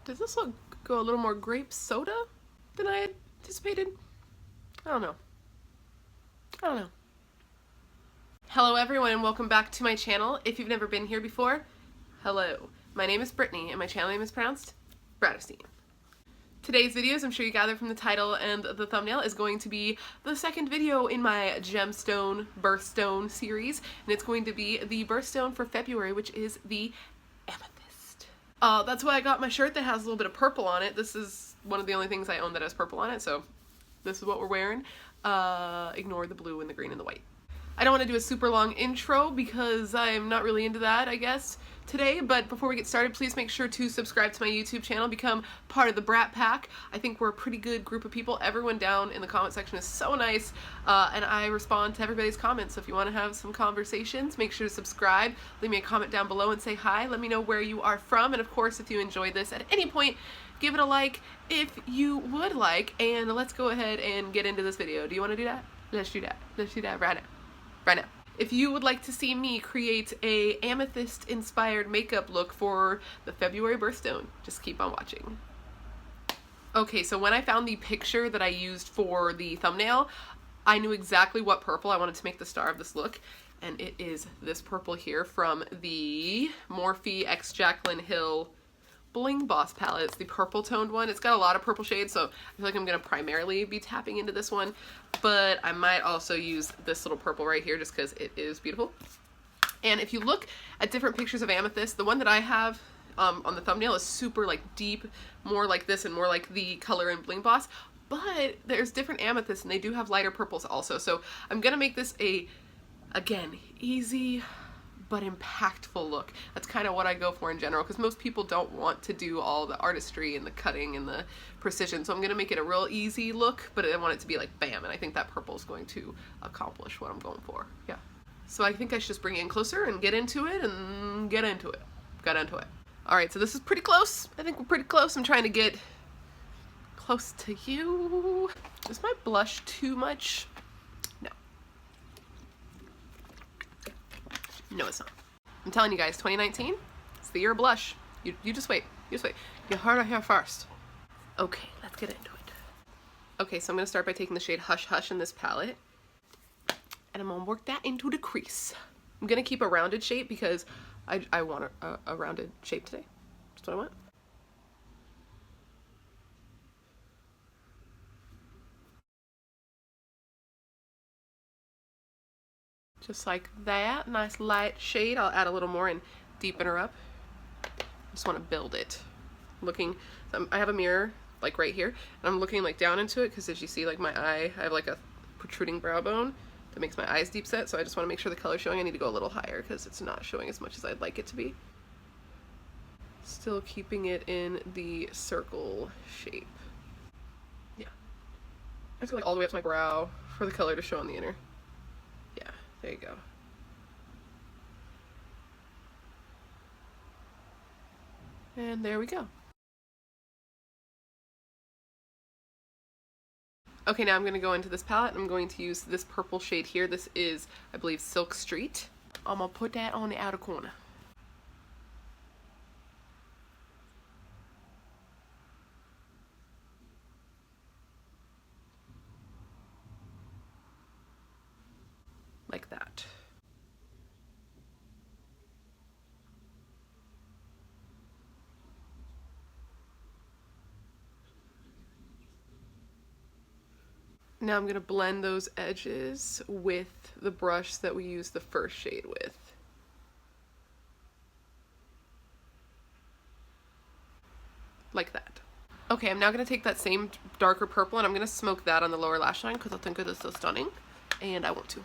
Does this look go a little more grape soda than I had anticipated? I don't know. I don't know. Hello everyone and welcome back to my channel. If you've never been here before, hello. My name is Brittany and my channel name is pronounced Bradistine. Today's video, as I'm sure you gathered from the title and the thumbnail, is going to be the second video in my gemstone birthstone series, and it's going to be the birthstone for February, which is the amethyst. That's why I got my shirt that has a little bit of purple on it. This is one of the only things I own that has purple on it, so this is what we're wearing. Ignore the blue and the green and the white. I don't want to do a super long intro because I'm not really into that, I guess, today, but before we get started, please make sure to subscribe to my YouTube channel, become part of the Brat Pack. I think we're a pretty good group of people. Everyone down in the comment section is so nice, and I respond to everybody's comments, so if you want to have some conversations, make sure to subscribe, leave me a comment down below and say hi, let me know where you are from, and of course, if you enjoyed this at any point, give it a like if you would like, and let's go ahead and get into this video. Do you want to do that? Let's do that. Let's do that right now. Right now. If you would like to see me create a amethyst inspired makeup look for the February birthstone, just keep on watching. Okay, so when I found the picture that I used for the thumbnail, I knew exactly what purple I wanted to make the star of this look, and it is this purple here from the Morphe x Jaclyn Hill Bling Boss palette. It's the purple toned one. It's got a lot of purple shades, so I feel like I'm going to primarily be tapping into this one, but I might also use this little purple right here just because it is beautiful. And if you look at different pictures of amethyst, the one that I have on the thumbnail is super like deep, more like this and more like the color in Bling Boss, but there's different amethysts and they do have lighter purples also. So I'm going to make this a, again, easy but impactful look. That's kind of what I go for in general, because most people don't want to do all the artistry and the cutting and the precision. So I'm gonna make it a real easy look, but I want it to be like bam, and I think that purple is going to accomplish what I'm going for. Yeah. So I think I should just bring it in closer and get into it and get into it. Got into it. All right, so this is pretty close. I think we're pretty close. I'm trying to get close to you. Is my blush too much? No, it's not. I'm telling you guys, 2019, it's the year of blush. You just wait. You just wait. You heard it here first. Okay, let's get into it. Okay, so I'm going to start by taking the shade Hush Hush in this palette, and I'm going to work that into the crease. I'm going to keep a rounded shape because I want a rounded shape today. That's what I want. Just like that, nice light shade. I'll add a little more and deepen her up. Just want to build it. Looking, I have a mirror like right here, and I'm looking like down into it because as you see, like my eye, I have like a protruding brow bone that makes my eyes deep set. So I just want to make sure the color's showing. I need to go a little higher because it's not showing as much as I'd like it to be. Still keeping it in the circle shape. Yeah, I have to go like all the way up to my brow for the color to show on the inner. Yeah. There you go. And there we go. Okay, now I'm going to go into this palette. I'm going to use this purple shade here. This is, I believe, Silk Street. I'm going to put that on the outer corner. Like that. Now I'm going to blend those edges with the brush that we used the first shade with. Like that. Okay, I'm now going to take that same darker purple and I'm going to smoke that on the lower lash line because I think it is so stunning, and I want to.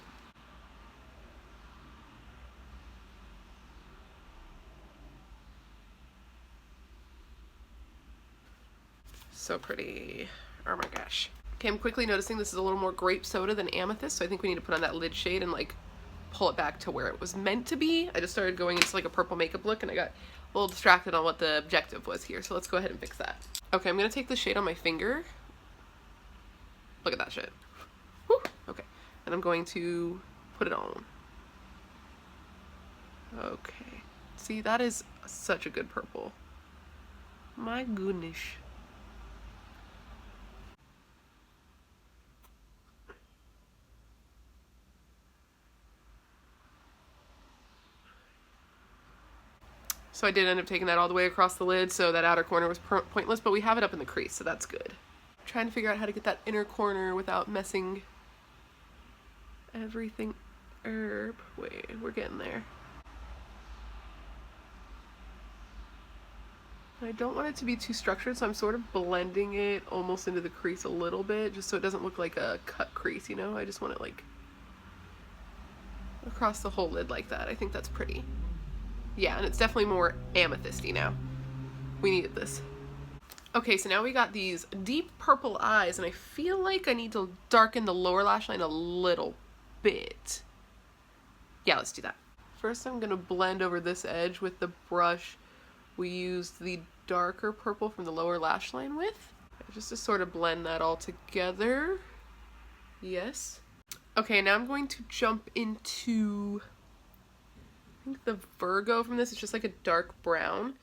So pretty. Oh my gosh. Okay, I'm quickly noticing this is a little more grape soda than amethyst, so I think we need to put on that lid shade and like pull it back to where it was meant to be. I just started going into like a purple makeup look and I got a little distracted on what the objective was here, so let's go ahead and fix that. Okay, I'm gonna take the shade on my finger. Look at that shit. Whew. Okay, and I'm going to put it on. Okay, see, that is such a good purple. My goodness. So I did end up taking that all the way across the lid, so that outer corner was pointless, but we have it up in the crease, so that's good. I'm trying to figure out how to get that inner corner without messing everything up. Wait, we're getting there. I don't want it to be too structured, so I'm sort of blending it almost into the crease a little bit, just so it doesn't look like a cut crease, you know? I just want it like across the whole lid like that. I think that's pretty. Yeah, and it's definitely more amethysty now. We needed this. Okay, so now we got these deep purple eyes, and I feel like I need to darken the lower lash line a little bit. Yeah, let's do that. First, I'm gonna blend over this edge with the brush we used the darker purple from the lower lash line with, just to sort of blend that all together. Yes. Okay, now I'm going to jump into, I think the Virgo from this is just like a dark brown,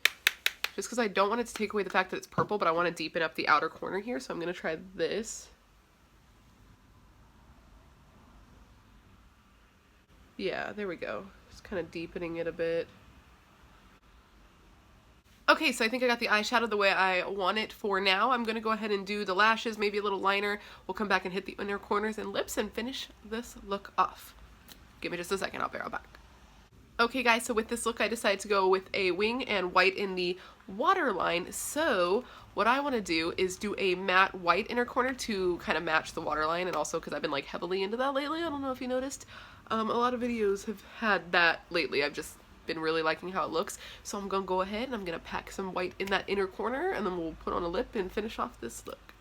just because I don't want it to take away the fact that it's purple, but I want to deepen up the outer corner here, so I'm going to try this. Yeah, there we go. Just kind of deepening it a bit. Okay, so I think I got the eyeshadow the way I want it for now. I'm going to go ahead and do the lashes, maybe a little liner. We'll come back and hit the inner corners and lips and finish this look off. Give me just a second, I'll be right back. Okay guys, so with this look I decided to go with a wing and white in the waterline. So what I want to do is do a matte white inner corner to kind of match the waterline, and also because I've been like heavily into that lately. I don't know if you noticed. A lot of videos have had that lately. I've just been really liking how it looks, so I'm gonna go ahead and I'm gonna pack some white in that inner corner, and then we'll put on a lip and finish off this look.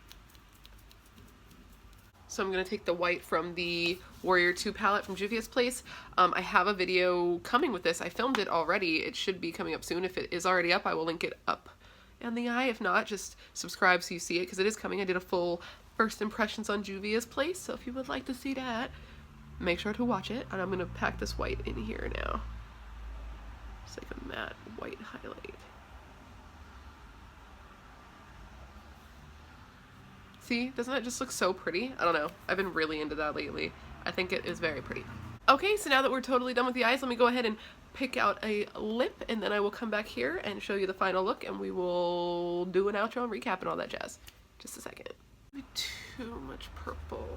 So I'm gonna take the white from the Warrior2 palette from Juvia's Place. I have a video coming with this. I filmed it already. It should be coming up soon. If it is already up, I will link it up in the eye. If not, just subscribe so you see it, because it is coming. I did a full first impressions on Juvia's Place, so if you would like to see that, make sure to watch it. And I'm gonna pack this white in here now. It's like a matte white highlight. See, doesn't that just look so pretty? I don't know. I've been really into that lately. I think it is very pretty. Okay, so now that we're totally done with the eyes, let me go ahead and pick out a lip, and then I will come back here and show you the final look, and we will do an outro and recap and all that jazz. Just a second. Maybe too much purple.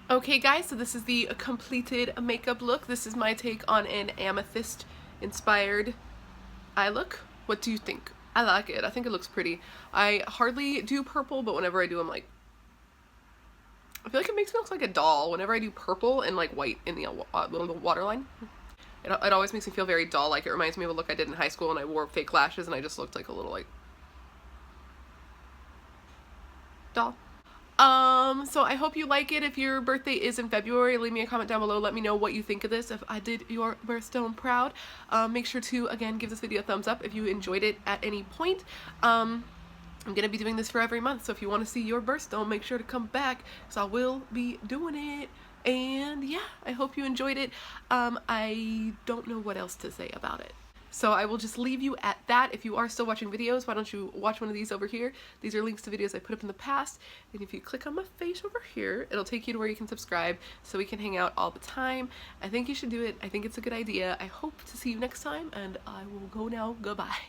Okay guys, so this is the completed makeup look. This is my take on an amethyst inspired eye look. What do you think? I like it. I think it looks pretty. I hardly do purple, but whenever I do, I'm like, I feel like it makes me look like a doll whenever I do purple and like white in the little waterline. It always makes me feel very doll like. It reminds me of a look I did in high school, and I wore fake lashes and I just looked like a little like doll. So I hope you like it. If your birthday is in February, leave me a comment down below. Let me know what you think of this, if I did your birthstone proud. Make sure to, again, give this video a thumbs up if you enjoyed it at any point. I'm going to be doing this for every month, so if you want to see your birthstone, make sure to come back, because I will be doing it. And yeah, I hope you enjoyed it. I don't know what else to say about it. So I will just leave you at that. If you are still watching videos, why don't you watch one of these over here? These are links to videos I put up in the past. And if you click on my face over here, it'll take you to where you can subscribe so we can hang out all the time. I think you should do it. I think it's a good idea. I hope to see you next time, and I will go now. Goodbye.